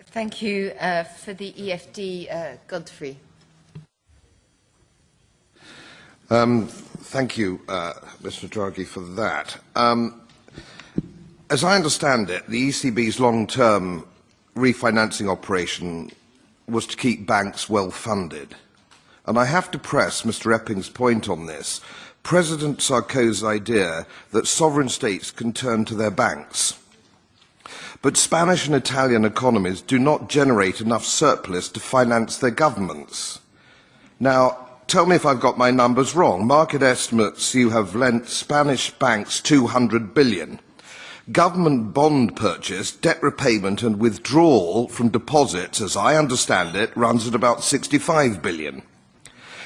Thank you for the EFD, Godfrey. Thank you, Mr. Draghi, for that. As I understand it, the ECB's long-term refinancing operation was to keep banks well-funded. And I have to press Mr. Epping's point on this. President Sarkozy's idea that sovereign states can turn to their banks. But Spanish and Italian economies do not generate enough surplus to finance their governments. Now, tell me if I've got my numbers wrong. Market estimates you have lent Spanish banks 200 billion. Government bond purchase, debt repayment and withdrawal from deposits, as I understand it, runs at about 65 billion.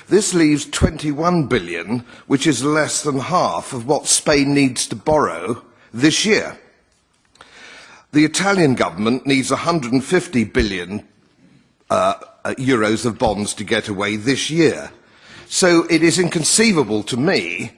This leaves 21 billion, which is less than half of what Spain needs to borrow this year. The Italian government needs 150 billion euros of bonds to get away this year. So it is inconceivable to me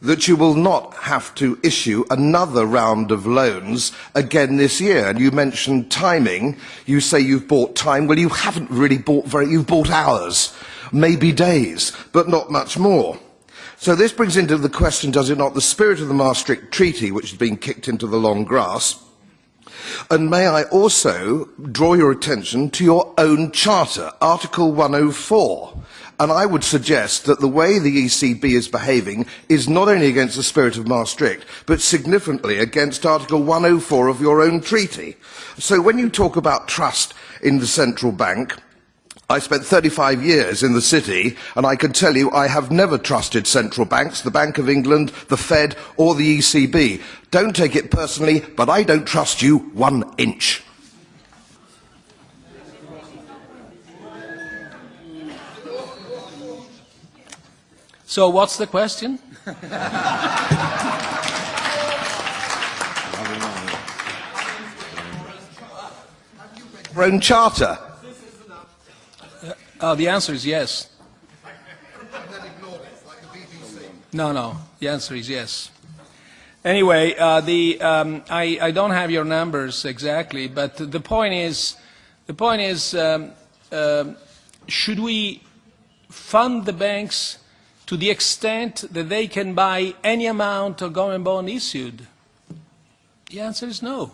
that you will not have to issue another round of loans again this year. And you mentioned timing. You say you've bought time. Well, you haven't really bought you've bought hours, maybe days, but not much more. So this brings into the question, does it not, the spirit of the Maastricht Treaty, which has been kicked into the long grass? And may I also draw your attention to your own charter, Article 104. And I would suggest that the way the ECB is behaving is not only against the spirit of Maastricht, but significantly against Article 104 of your own treaty. So when you talk about trust in the central bank, I spent 35 years in the city, and I can tell you I have never trusted central banks, the Bank of England, the Fed, or the ECB. Don't take it personally, but I don't trust you 1 inch. So what's the question? Your own charter. The answer is yes. No, the answer is yes. Anyway, I don't have your numbers exactly, but the point is, should we fund the banks to the extent that they can buy any amount of government bond issued? The answer is no.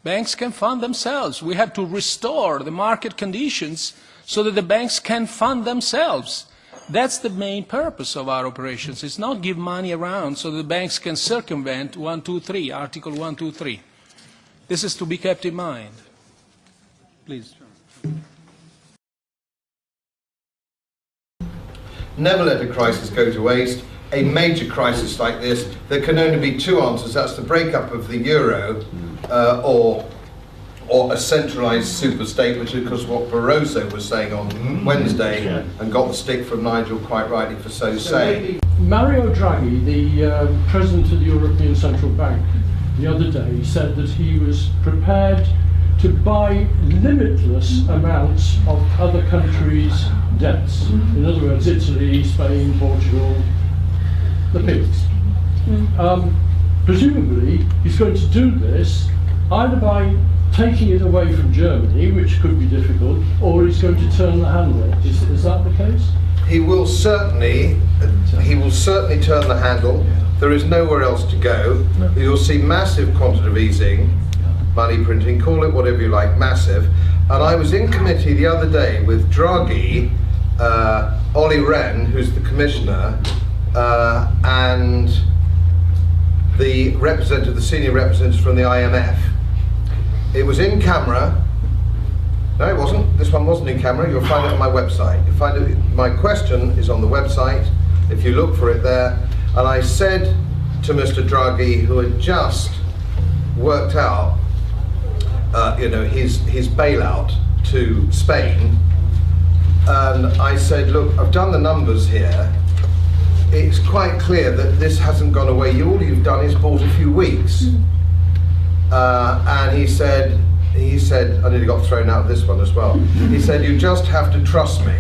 Banks can fund themselves. We have to restore the market conditions so that the banks can fund themselves. That's the main purpose of our operations. It's not give money around so the banks can circumvent Article 123. This is to be kept in mind. Please. Never let a crisis go to waste. A major crisis like this, there can only be two answers. That's the breakup of the euro or a centralised super state, which is of course what Barroso was saying on Wednesday and got the stick from Nigel quite rightly for so saying. Mario Draghi, the President of the European Central Bank, the other day said that he was prepared to buy limitless amounts of other countries' debts. In other words, Italy, Spain, Portugal, the pigs. Presumably, he's going to do this either by taking it away from Germany, which could be difficult, or he's going to turn the handle. Is that the case? He will certainly turn the handle. There is nowhere else to go. You'll see massive quantitative easing, money printing, call it whatever you like, massive. And I was in committee the other day with Draghi, Olli Rehn, who's the commissioner, and the senior representative from the IMF. It was in camera. No, it wasn't. This one wasn't in camera. You'll find it on my website. You'll find it. My question is on the website, if you look for it there. And I said to Mr. Draghi, who had just worked out his bailout to Spain, and I said, look, I've done the numbers here. It's quite clear that this hasn't gone away. All you've done is bought a few weeks. And he said, I nearly got thrown out of this one as well. He said, you just have to trust me.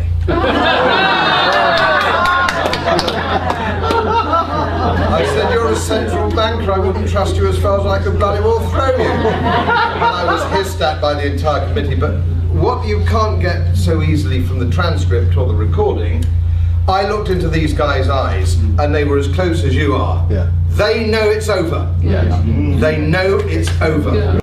I said, you're a central banker, I wouldn't trust you as far as I could bloody well throw you. And I was hysterical. that by the entire committee, but what you can't get so easily from the transcript or the recording, I looked into these guys' eyes and they were as close as you are. Yeah. They know it's over. Yeah. They know it's over.